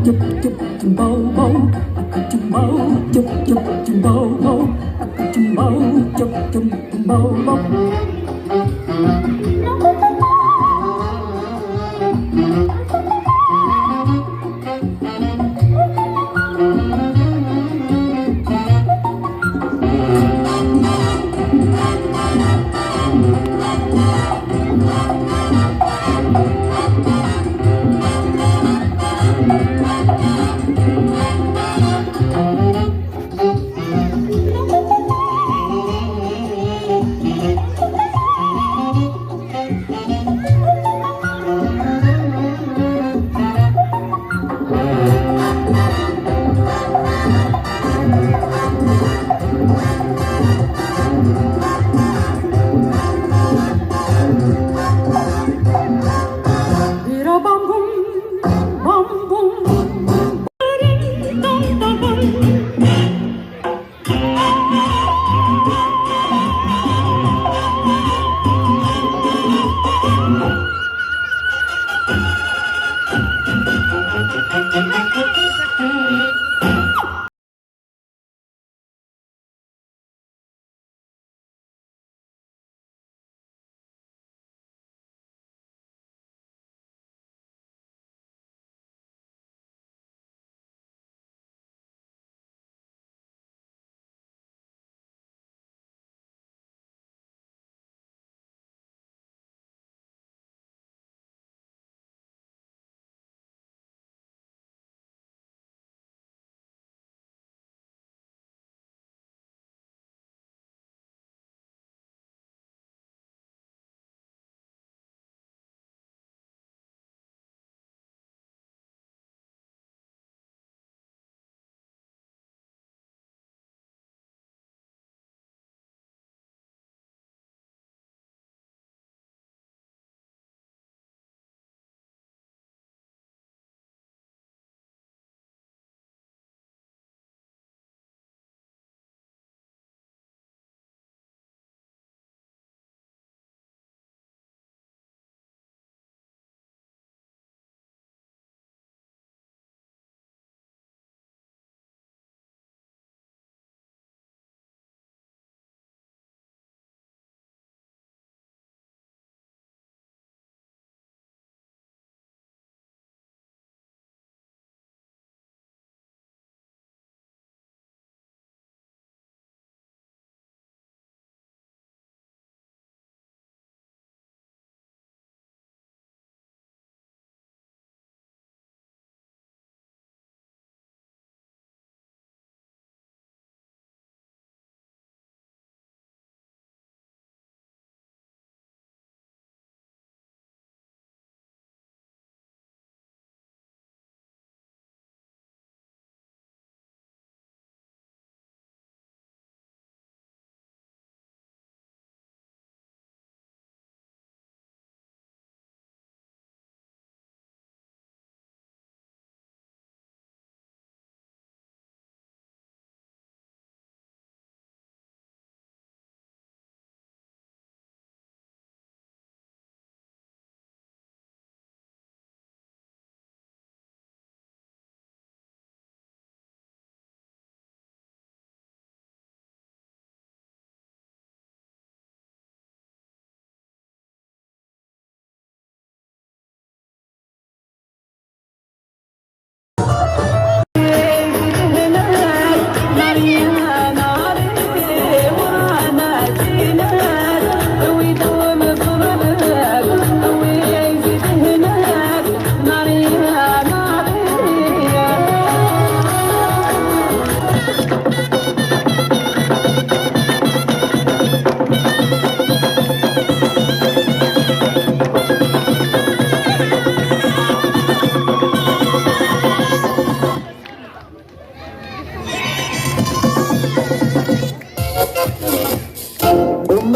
chụp chụp chùm bầu bầu, chùm bầu chụp chụp chùm bầu bầu, chùm bầu chụp chùm bầu bầu.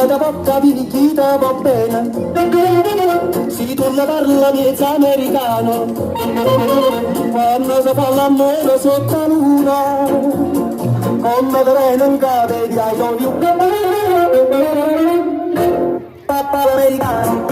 Da bocca di Nikita va bene, si torna parla miezza americano, quando si fa l'amore sotto la luna, come terreno in cave di I love you, papà l'americano.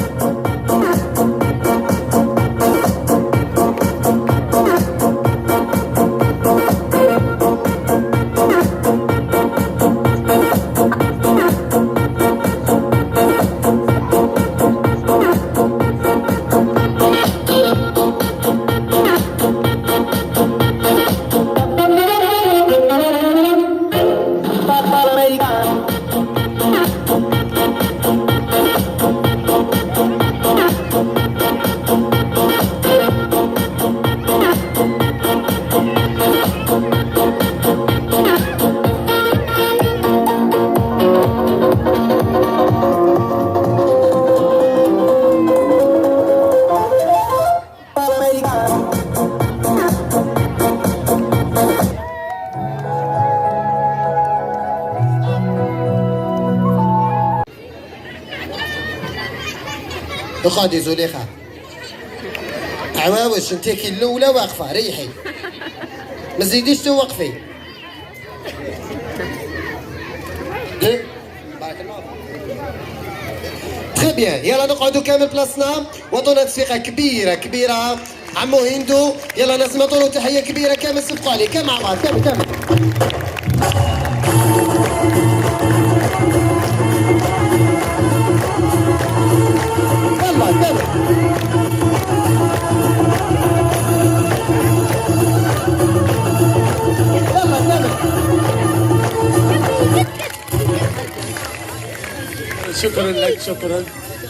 اقعدي زليخة. عواوش انتيكي الاولى واقفه ريحي، ما تزيديش توقفي. بارك الله. تري بيان، يلا نقعدوا كامل بلاصنا. وطننا تصفيقه كبيره كبيره عمو هندو. يلا ناس نعطوا تحيه كبيره كامل، صفقوا عليه كامل مع بعض كامل كامل. يلا كامل. شكرا لك، شكرا.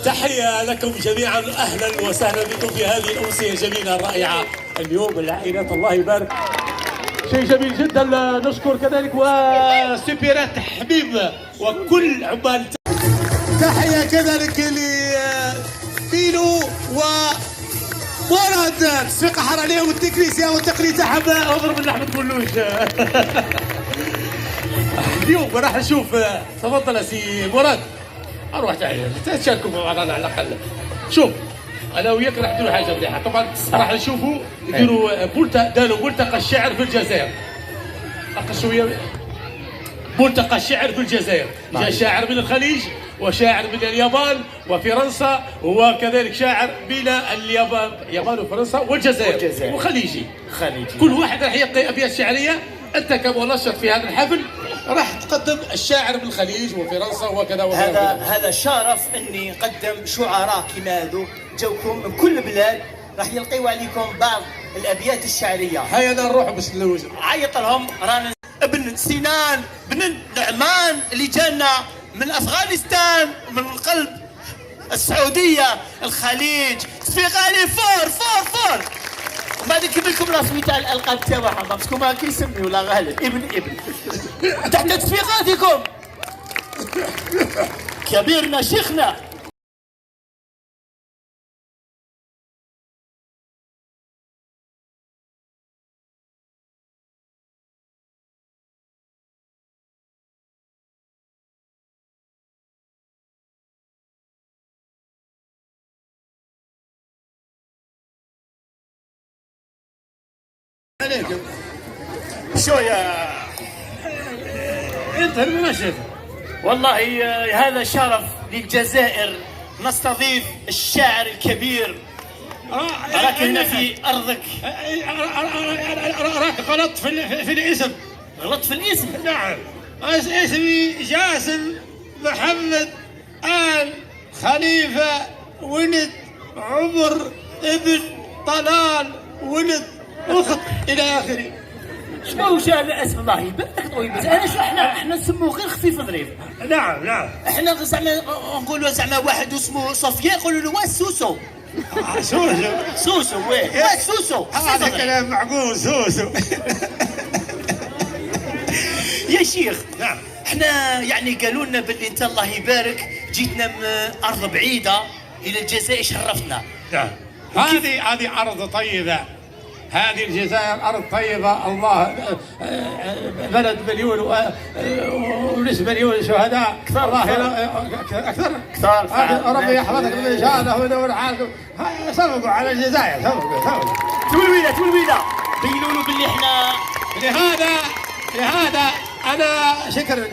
تحية لكم جميعا، أهلا وسهلا بكم في هذه الأمسية الجميلة الرائعة اليوم. العائلات الله يبارك، شيء جميل جدا. نشكر كذلك وسبيرات حبيب وكل عمال. تحية كذلك لبيلو ومراد تصفيقة حر عليهم التكنيسيا والتقنية تاعهم. اضرب من احمد كلوش. اليوم راح نشوف. تفضل سي مراد. اروح تشاركوا معنا على الاقل. شوف انا وياك راح نديروا حاجه مليحه. طبعا راح نشوفوا يديروا داروا ملتقى الشعر في الجزائر. شويه ملتقى الشعر في الجزائر. جاء شاعر من الخليج وشاعر من اليابان وفرنسا، وكذلك شاعر بين اليابان وفرنسا والجزائر وخليجي. كل واحد راح يلقي ابيات شعريه. انت كمنشط في هذا الحفل راح تقدم الشاعر من الخليج وفرنسا وكذا وكذا. هذا شرف اني نقدم شعراء كما هذو جوكم من كل بلاد، راح يلقيوا عليكم بعض الابيات الشعريه. هيا انا نروح باش نلوج. عيط لهم رانا ابن سنان بن نعمان اللي جانا من افغانستان، من قلب السعوديه الخليج. تصفيقالي فور فور فور. وبعد نكمل لكم الرسمي تاع الالقاب تاعهم، باسكو ما كيسميو لا غالب ابن تحت تصفيقاتكم. كبيرنا شيخنا. عليكم شو يا انت المنشط. والله هذا شرف للجزائر نستضيف الشاعر الكبير. راك هنا في ارضك. راك غلط في الاسم. غلط في الاسم؟ نعم، اسمي جاسم محمد آل خليفة ولد عمر ابن طلال ولد أخت إلى آخره. شنو هذا اسم الله يبارك طويل. بس احنا نسموه غير خفيف ظريف. نعم احنا زعما نقولوا زعما واحد اسمه صفيان يقولوا له سوسو. سوسو وين؟ سوسو. هذا كلام معقول. سوسو. يا شيخ. نعم. احنا يعني قالوا لنا باللي انت الله يبارك جيتنا من ارض بعيده الى الجزائر، شرفتنا. نعم. هذه ارض طيبه. هذه الجزائر أرض طيبة. الله بلد مليون ونصف مليون شهداء. أكثر. ربي يحفظك من شانه ويدور حالكم. سبقوا على الجزائر. سبقوا. تولويلة بيقولوا باللي احنا لهذا أنا شكرا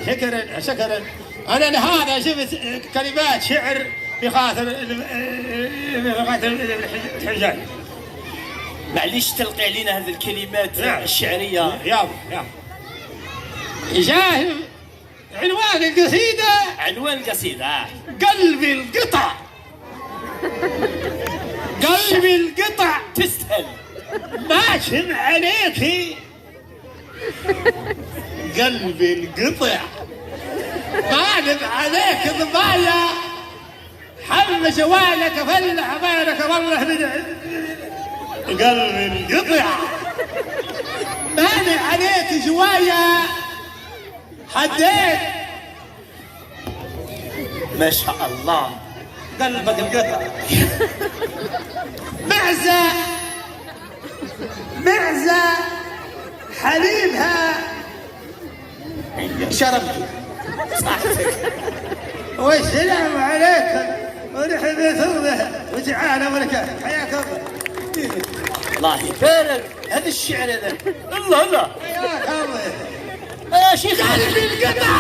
أنا لهذا شفت كلمات شعر بخاطر الحجاج. معليش تلقي علينا هذه الكلمات الشعرية. يلا جاهز. عنوان القصيدة قلبي القطع. تستاهل. ماشم عليكي قلبي انقطع، غالب عليك ضبايا، حل جوالك فلح بالك والله قلبي انقطع، مالي عليك جوايا حديت ما شاء الله قلبك انقطع. معزة حليبها شربتي صحتك والسلام عليكم ورحمة الله وتعالى وبركاته. حياك الله. الله يبارك هذا الشعر هذا. الله حياك الله يا شيخ قلبي انقطع.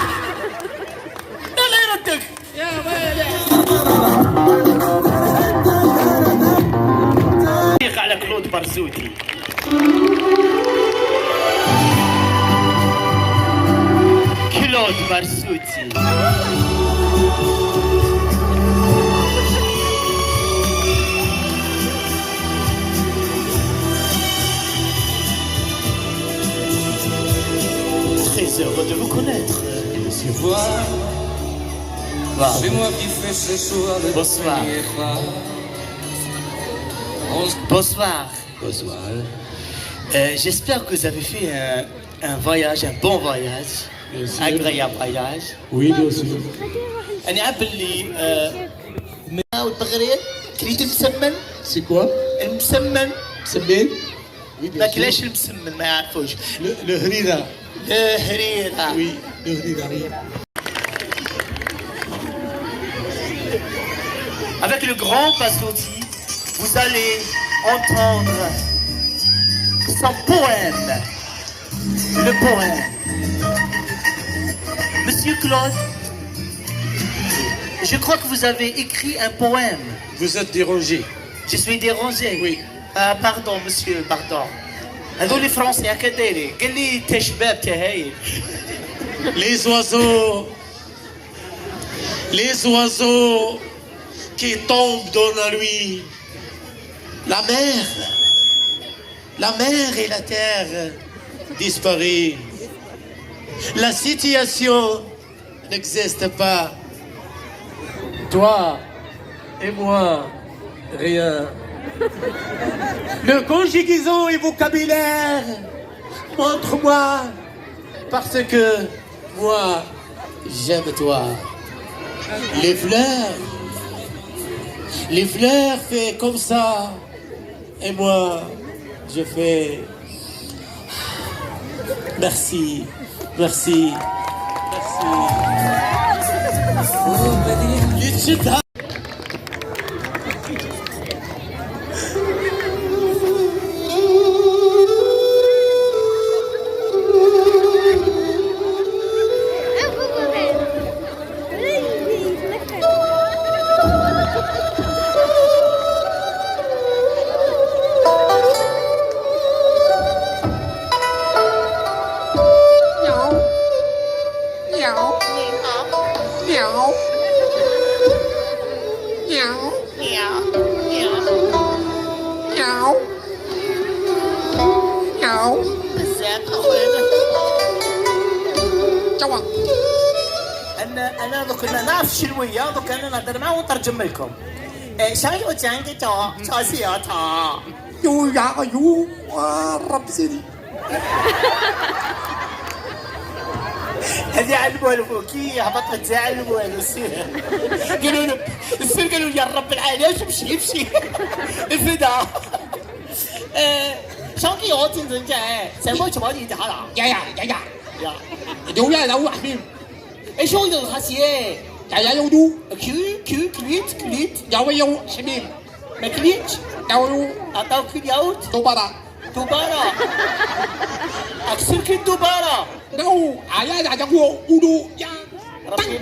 الله يردك يا ويلي. على كلود برزوتي. كلود برزوتي. Très heureux de vous connaître, monsieur. C'est moi qui fais ce soir le Bonsoir. premier pas. Bonsoir. Bonsoir. J'espère que vous avez fait un voyage, un bon voyage, agréable voyage. Oui, bien sûr. أنا عارف اللي والبغرير كليت المسمن. C'est quoi? المسمن Semaine? Oui, ما bien sûr. كلاش المسمن ما يعرفوش. Le harira. الهريرة. Oui, le harira. Avec le grand Passotti, vous allez entendre son poème. Le poème. Monsieur Claude, je crois que vous avez écrit un poème. Vous êtes dérangé. Je suis dérangé. Oui. Pardon, monsieur, pardon. هذول الفرنسي هكا دايرين قال لي انت شباب تهايل. Les oiseaux qui tombent dans la nuit. La mer et la terre disparaissent. La situation n'existe pas. Toi et moi, rien. Le conjugaison et vocabulaire, montre-moi, parce que moi, j'aime toi. Les fleurs fait comme ça, et moi, je fais merci. انا دوك نعرف شنويه دوك انا نهضر معاه ونترجم لكم. شايو تانكي تا تاسيا تا يو يا يو رب سيدي. هذه علموا له كي هبطت تعلموا له السير. قالوا له السير قالوا يا رب العالمين امشي الفدا. شانكي هو تنزل جاي سمو تبغى يدخل يا دو يا لو حبيب ايش هو الخاسيه يا يودو كليت يا ويو حبيب ما كليتش يا عطاو كليوت دوبارا اكسر كي دوبارا نو عيال عجبو ودو يا ربي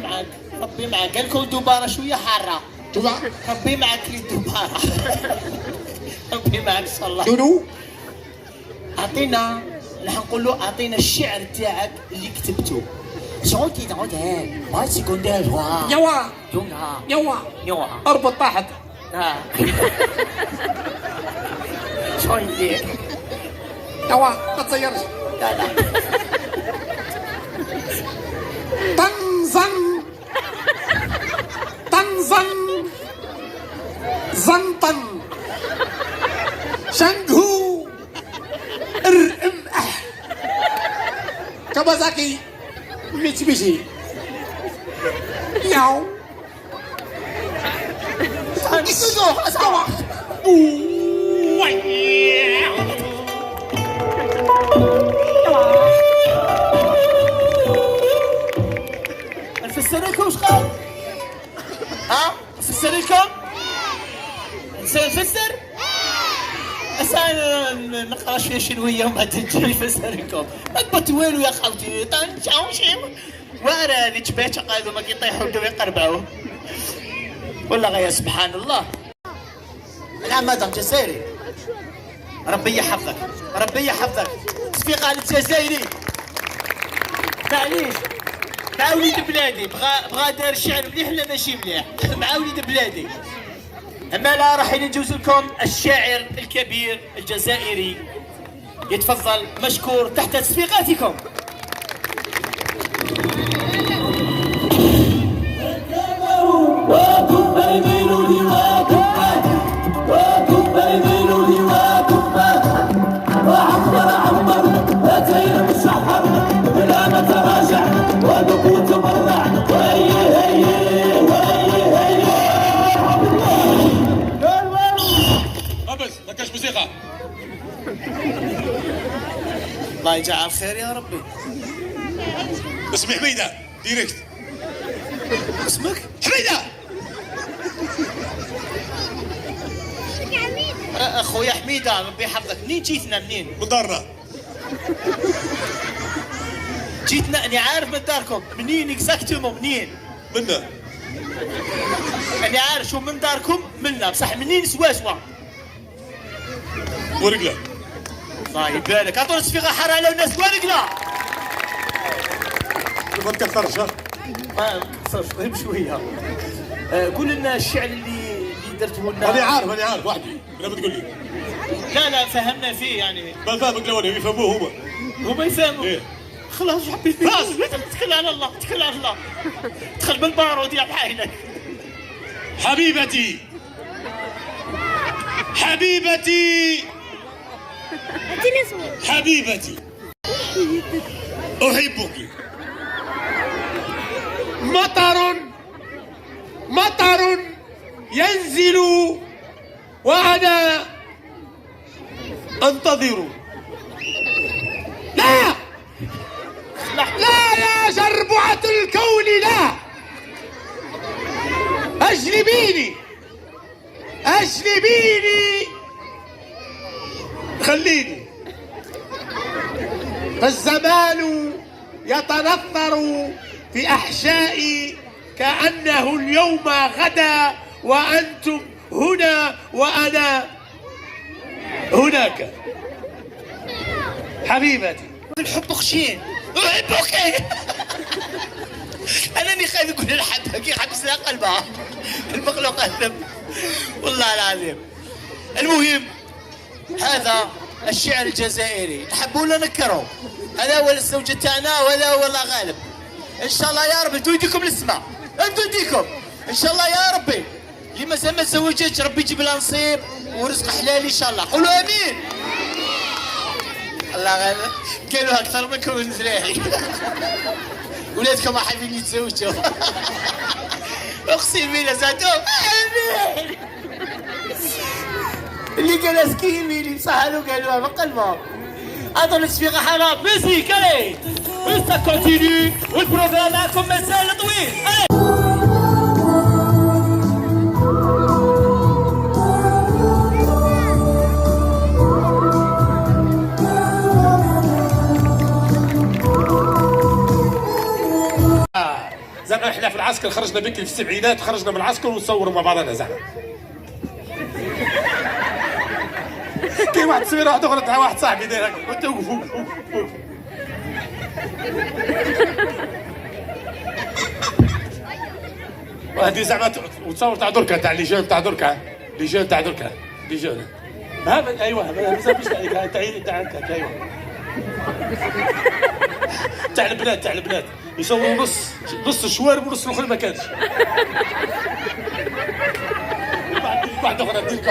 معاك قال لكم دوبارا شويه حاره شوف ربي معاك لي دوبارا ربي معاك ان شاء الله دودو اعطينا راح نقول له اعطينا الشعر تاعك اللي كتبته شغل كي تعود هاك ما سيكوندير يوا اربط طاحت شو يدير يوا ما تزيرش. لا لا طنزن طنزن زنطن شنغهو ارمح كوازاكي ميتسوبيشي ياو اسمع نفسر لكم وش قال؟ ها؟ نفسر لكم؟ نفسر؟ نقرا شويه شنويه وبعدين نجي نفسر لكم. ما تبتوالوا يا خالتي طنشاو شي وارا اللي تبات قالوا ما كيطيحوا بداو يقربعوا. والله غير سبحان الله. نعم مدام جزائري. ربي يحفظك، ربي يحفظك. صفيقة الجزائري. معليش مع وليد بلادي بغا دار الشعر مليح ولا ماشي مليح؟ مع وليد بلادي. اما لا راح نجوز لكم الشاعر الكبير الجزائري يتفضل مشكور تحت تصفيقاتكم. بس ما كاش موسيقى. الله يجعل خير يا ربي. اسمي حميدة ديريكت. اسمك؟ حميدة. اخويا حميدة ربي يحفظك. منين جيتنا منين؟ من دارنا. جيتنا اني عارف من داركم. منين اكزاكتومون منين؟ منا. اني عارف شو من داركم منا بصح منين سوا. ورقلة. الله يبارك. عطونا صفيقة حارة على الناس ورقلة. ما تكثرش ها. ما نكثرش غير بشوية. قول لنا الشعر اللي درته لنا. أنا عارف وحدي. لا بتقول لي. لا فهمنا فيه يعني. ما فاهمك لو يفهموه هما يفهموا. إيه. خلاص حبيت خلاص اتكل على الله اتكل على الله. دخل بالبارود يا بحالك. حبيبتي حبيبتي حبيبتي أحبك. مطر ينزل وأنا أنتظر. لا يا جربعة الكون لا. أجلبيني خليني. فالزمان يتنثر في أحشائي كأنه اليوم غدا وأنتم هنا وأنا هناك. حبيبتي الحب خشين أحبك. أنني خايف يقول الحب كي حبسنا قلبها المخلوق الذنب والله العظيم. المهم هذا الشعر الجزائري تحبوا ولا نكروا؟ هذا هو الزوج تاعنا وهذا هو الله غالب. ان شاء الله يا ربي انتو يديكم للسماء. انتو يديكم ان شاء الله يا ربي. اللي مازال ما تزوجتش ربي يجيب لها نصيب ورزق حلال ان شاء الله. قولوا امين. الله غالب قالوا اكثر منكم من زراعي. ولادكم حابين يتزوجوا. اقسم بالله زادوا امين. اللي قالها سكيمي اللي مسهلوا قالوها من قلبهم. اعطوا تصفيقة حرام ميوزيك الي سا كونتينيو والبروغرام معكم مازال طويل. زعما احنا في العسكر خرجنا بكري في السبعينات خرجنا من العسكر ونصوروا مع بعضنا زعما. كاين واحد التصويره واحده اخرى تاع واحد صاحبي داير هكا وانت وقف. وهذه زعما وتصور تاع دركا تاع لي جون تاع دركا لي جون. هذا ايوه مازال مش تعيد عندك ايوه. تاع البنات يصوروا نص الشوارب ونص الاخر ما كانش. واحده اخرى نديك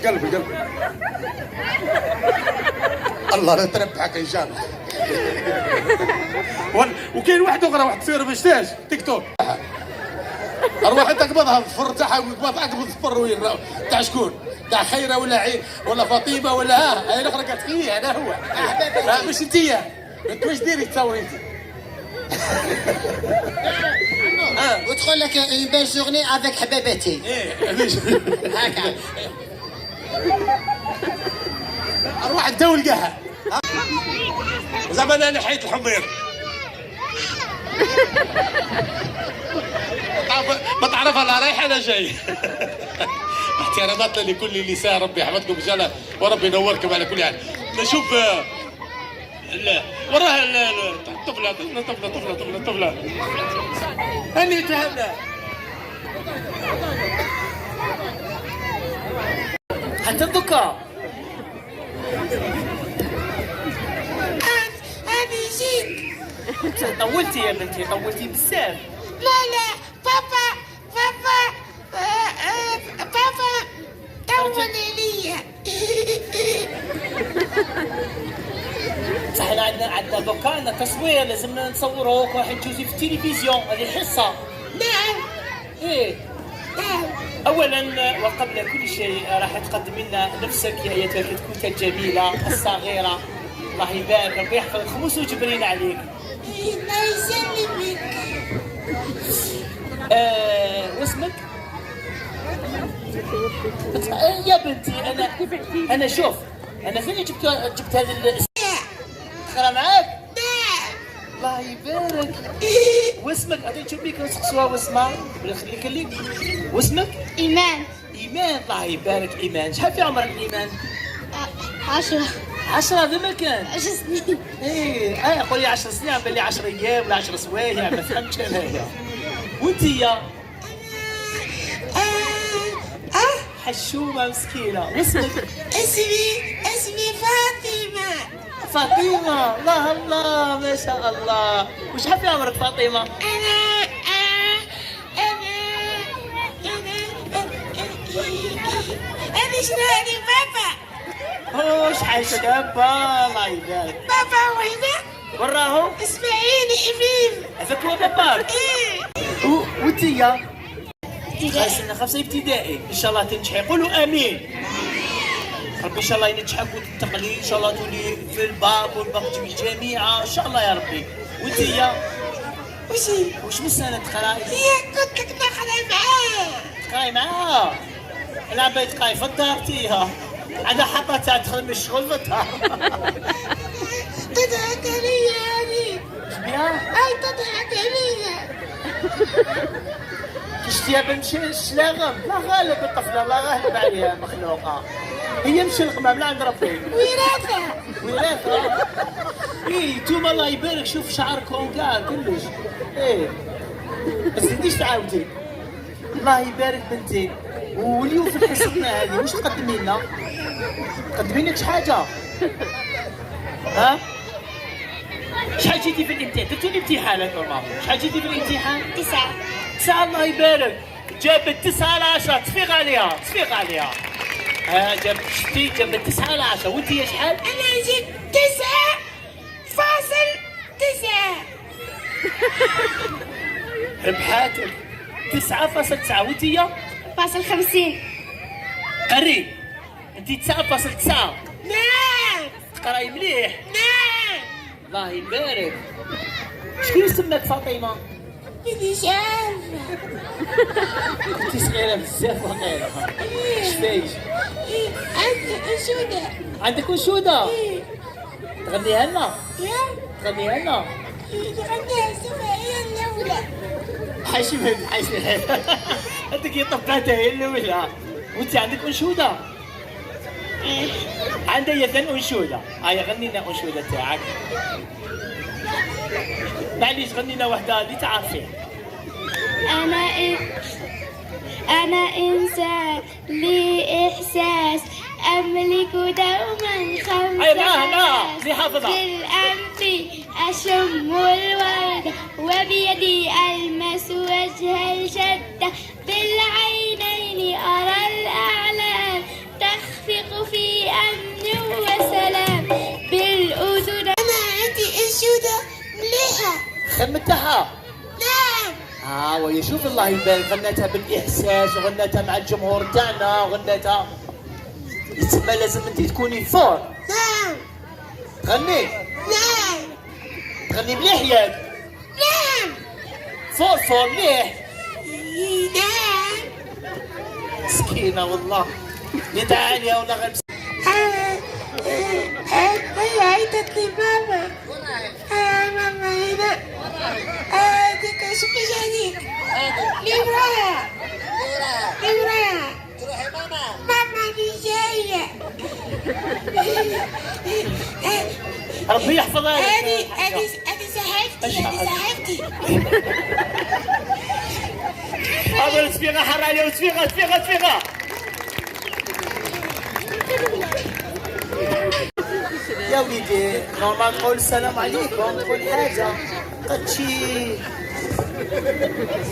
قلب الله لا تربحك ان شاء الله. وكاين واحده اخرى واحد تصير باش تيك توك اروح تقبضها الفر تاعها وتقبض الفر وين تاع شكون؟ تاع خيره ولا فاطمه ولا هاي الاخرى قالت ايه انا هو مش انتيا انت واش ديري تصوري انت؟ وتقول لك une belle journée avec حبابتي. ايه هكا اروح ندور لقاها زعما انا نحيت الحمير. ما تعرفها لا رايح انا جاي. احتراماتنا لكل النساء، ربي يحفظكم ان شاء الله وربي ينوركم على كل حال. نشوف وراها طفله هني تهنى حتى الذكاء. أنا جيت. طولتي يا بنتي طولتي بزاف. لا بابا طول ليا. صح عندنا دوكا عندنا تصوير لازمنا نصوروك راح تجوزي في التلفزيون هذه حصه. نعم. ايه نعم. اولا وقبل كل شيء راح تقدمي لنا نفسك يا ايتها الكتكوته الجميله الصغيره. الله يبارك ربي يحفظك خمس وجبرين عليك. الله يسلمك. واسمك؟ يا بنتي انا شوف انا فين جبت هذا تقرا معاك؟ نعم. الله يبارك. واسمك اعطيك بيك نسقسوها واسمها ولا خليك لي. واسمك؟ إيمان. ايمان. الله يبارك ايمان. شحال في عمرك ايمان؟ 10. 10 هذا ما كان 10 سنين. ايه قول لي 10 سنين عم بالي 10 ايام ولا 10 سوايع ما فهمتش انايا. وانت يا حشومه مسكينه. واسمك؟ اسمي فاطمة. فاطمه. الله ما شاء الله. وشحال في عمرك فاطمه؟ أنا شنو بابا؟ شحال شابه. الله يبارك. بابا وين؟ وراهو اسماعيل إبراهيم. هذاك هو باباك. إيه. وانت يا سنة 5 ابتدائي ان شاء الله تنجحي. قولوا امين. ربي ان شاء الله ينجحك وتنتقلي ان شاء الله تولي في الباب والباق تجيبي الجامعه ان شاء الله يا ربي. وانت يا وش من سنه تقراي؟ كنت لك نقرا معاه. تقراي معاه؟ انا بغيت تقراي في الدار تيها انا حطتها تدخل من الشغل في الدار. تضحك عليا هذه. شبيها؟ أي تضحك عليا. شتيها بالشلاغم؟ لا غالب الطفله لا غالب عليها مخلوقه. هي مش القمام لا عند ربي. وراثه. ايه نتوما الله يبارك شوف شعركم كاع كلش. ايه بس تزيديش تعاودي. الله يبارك بنتي. واليوم في حصتنا هذه واش تقدمي لنا؟ تقدمي لنا شي حاجه؟ ها؟ شحال جيتي في الامتحان؟ درتي الامتحان هذا شحال جيتي في الامتحان؟ 9. 9. الله يبارك. جابت 9 على 10. تصفيق عليها. جابت 9 على 10. وانت يا شحال؟ أنا جيت 9.9. ربحاتك 9.9. وانت يا؟ 50. قري انت 9.9. نعم. تقراي مليح. نعم. الله يبارك. شكون يسماك فاطمه؟ مانيش عارفة. كنتي صغيره بزاف وقيله. شفايش؟ عندي أنشودة. عندك انشوده؟ إيه. تغنيها لنا؟ نغنيها اسمها هي الأولى. حاشمها عندك يطبقتها هي الاولى. وانت عندك انشوده؟ عندها هي ثاني انشوده. غني لنا انشوده تاعك. معليش غني لنا وحده اللي تعرفيها. أنا أنا إنسان لي إحساس أملك دوما 5 حواس بالأنف أشم الورد وبيدي ألمس وجه الشدة بالعينين أرى الأعلام تخفق في أمن وسلام بالأذن أنا عندي أنشودة مليحة خمتها. نعم وهي شوف الله يبارك غنتها بالاحساس وغنتها مع الجمهور تاعنا وغنتها يتسمى لازم انت تكوني فور. نعم تغني نعم تغني مليح ياك. نعم فور مليح. نعم مسكينه والله ندعي عليها ولا غير هي عيطت لي ماما ماما هنا هذيك شوفي هذيك اللي وراها تروحي ماما ماما اللي جاية ربي يحفظها لك. هذه صاحبتي هذا السفيغه حر عليها سفيغه. يا وليدي نورمال تقول السلام عليكم تقول حاجه قد شي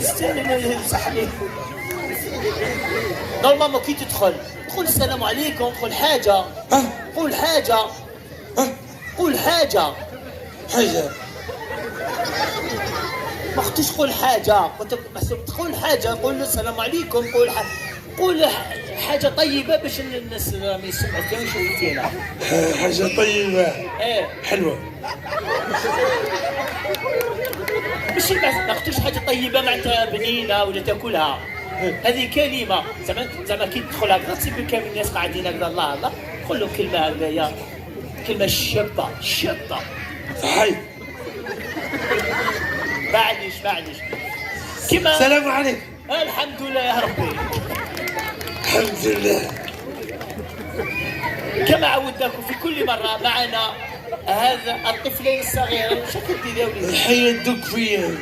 يستاهل صحني. نورمال كي تدخل تقول السلام عليكم تقول حاجه. قول حاجه. قول حاجه. ما خطيش تقول حاجه كنت محسوب تقول حاجه. قول السلام عليكم قول حاجه طيبه باش الناس ما يسمعوا فيها ويشوفوا فينا. حاجة طيبة ايه حلوة. ماشي ما خطيش حاجه طيبه معناتها بنينه ولا تاكلها. هذه كلمه زعما كي تدخل هكذا تصيب كامل الناس قاعدين هكذا الله قول لهم كلمه هكذايا كلمه شابه. صحيح. معليش كيما السلام عليكم. الحمد لله يا ربي. الحمد لله. كما عودناكم في كل مرة معنا هذا الطفلين الصغيرين. شكرا يا وليدي. الحية تدق فيا.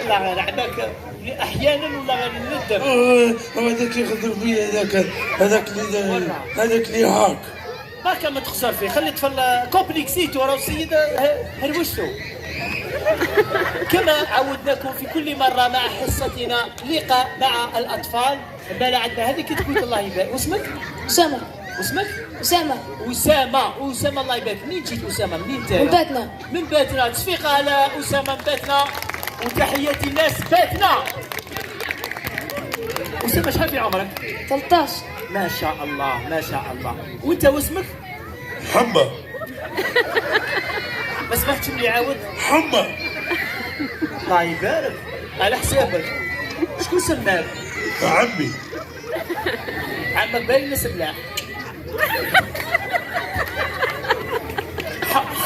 الله غير عباك احيانا ولا غير ندم. هذاك يخدم فيا هذاك اللي هاك. ما كان ما تخسر فيه خلي طفل كومبليكسيتو راه السيد هروشتو. كما عودناكم في كل مرة مع حصتنا لقاء مع الأطفال. بلا عندنا هذه كي تقول الله يبارك. واسمك؟ أسامة واسمك؟ أسامة الله يبارك. منين جيت أسامة؟ منين انت؟ من باتنا. تصفيق على أسامة من باتنا وتحياتي الناس باتنا. أسامة شحال في عمرك؟ 13. ما شاء الله. وانت واسمك؟ محمد. ما سمعتش اللي عاود؟ محمد. الله يبارك على حسابك. شكون سماك؟ عمي. عمك باين سملاح.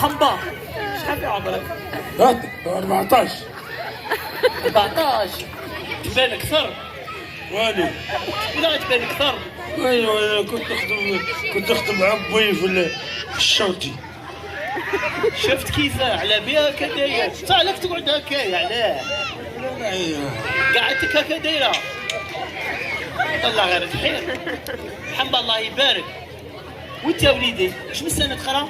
حمبا شحال في عمرك؟ 14. 14 تبان كثر. والو ولا تبان كثر. ايوه كنت نخدم مع بوي في الشرطي. شفت كيف على بها كداير. صح لك تقعد هكايا علاه؟ قعدتك هكا دايره. الله غير الخير. الحمد الله يبارك. وانت يا وليدي اش من سنه تقرا؟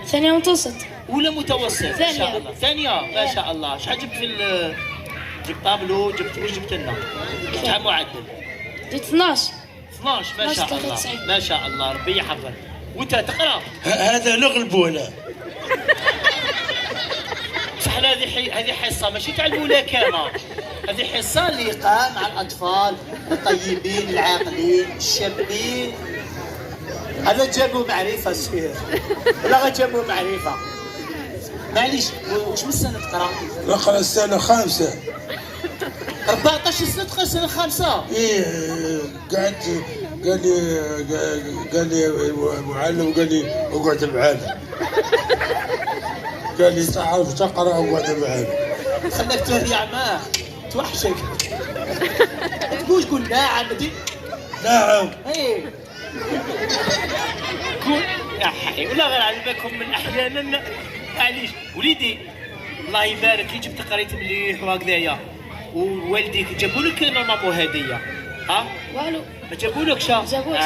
ثانية متوسط ولا متوسط؟ ما شاء الله. ثانيه ما شاء الله. شحال جبت في جبت طابلو واش جبت لنا؟ شحال معدل؟ جبت 12. 12 ما شاء الله. ما شاء الله ربي يحفظك. وانت تقرا؟ هذا نغلبوا انا. شحال هذه حصه ماشي تاع الملاكمه. هذه حصه لقاء مع الاطفال الطيبين العاقلين الشابين. هذا جابوا معرفه السير ولا جابوا معرفه. معليش واش من سنه تقرا؟ نقرا السنة 5. 14 سنه تقرا سنه 5؟ ايه قعدت قال لي المعلم قال لي اقعد معانا. قال لي تعرف تقرا اقعد معانا. خلاك تهيع معاه توحشك. تقول نعم نعم. ايه قول يا حي ولا غير على بالكم من احيانا. معليش وليدي الله يبارك كي جبت قريت مليح وهكذايا. ووالديك جابوا لك نورمالمون هديه؟ ها؟ والو. ما جابولكش؟ جابوش.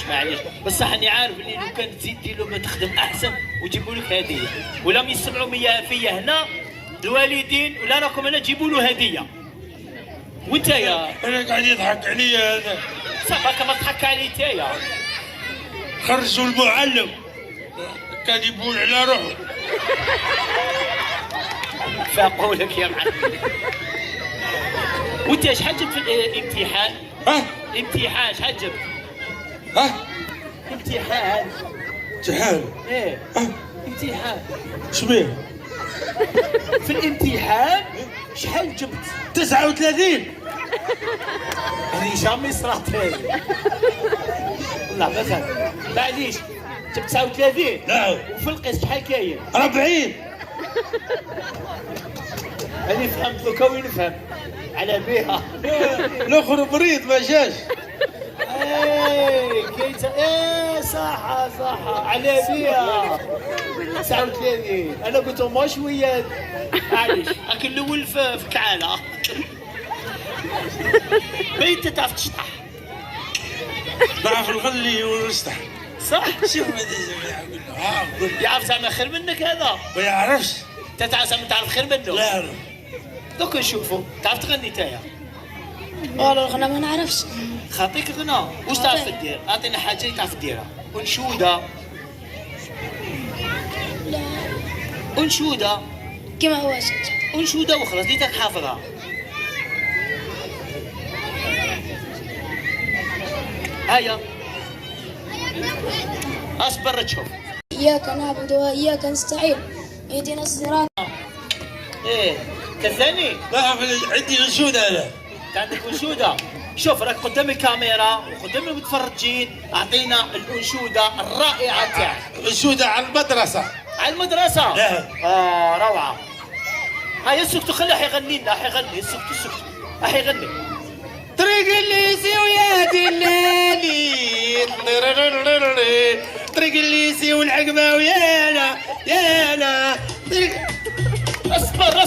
معليش بصح راني عارف اللي لو كان تزيد دير لهم تخدم احسن ويجيبوا لك هديه، ولا يسمعوا فيا هنا الوالدين ولا راكم انا تجيبوا له هديه. وانت يا انا قاعد يضحك عليا هذا. صافاك ما تضحك علي نتايا. خرجوا المعلم كان يبول على روحه. فاقوا لك يا معلم. وانت شحال جبت في الامتحان؟ ها؟ امتحان شحال جبت؟ ها؟ امتحان. امتحان؟ ايه ها؟ امتحان. شبيه؟ في الامتحان شحال جبت؟ 39. هذه جامي صرات هذه. والله ما فهمت. معليش جبت 39. نعم. وفي القسط شحال كاين؟ 40. هذه فهمت دوكا وين نفهم على بيها. الاخر مريض ما جاش. ايه كيت ايه صح على بيها 39. انا قلت ما شويه معليش لكن الاول في كعاله. بيت تعرف تشطح. نعرف نغلي ونشطح. صح؟ شوف هذا الجماعة يعرف زعما خير منك هذا؟ ما يعرفش. انت زعما تعرف خير منه؟ لا يعرف. دوك نشوفوا. تعرف تغني تايا؟ والله الغنى ما نعرفش. خاطيك غنى. واش تعرف دير؟ اعطينا حاجه اللي تعرف ديرها. انشوده. لا. انشوده. كيما هو سيدي. انشوده وخلاص اللي تاك حافظها. هيا اصبر تشوف. إياك نعبد وإياك نستعين اهدنا الصراط. ايه كثاني. لا عندي انشوده انا. انت عندك انشوده. شوف راك قدام الكاميرا وقدام المتفرجين. اعطينا الانشوده الرائعه تاعك. انشوده على المدرسه. على المدرسه. نعم. روعه. هيا اسكتوا خليه حيغني لنا حيغني. اسكتوا حيغني. طريق الليسي ويا دلالي طريق الليسي والعقبه ويانا طريق. اصبر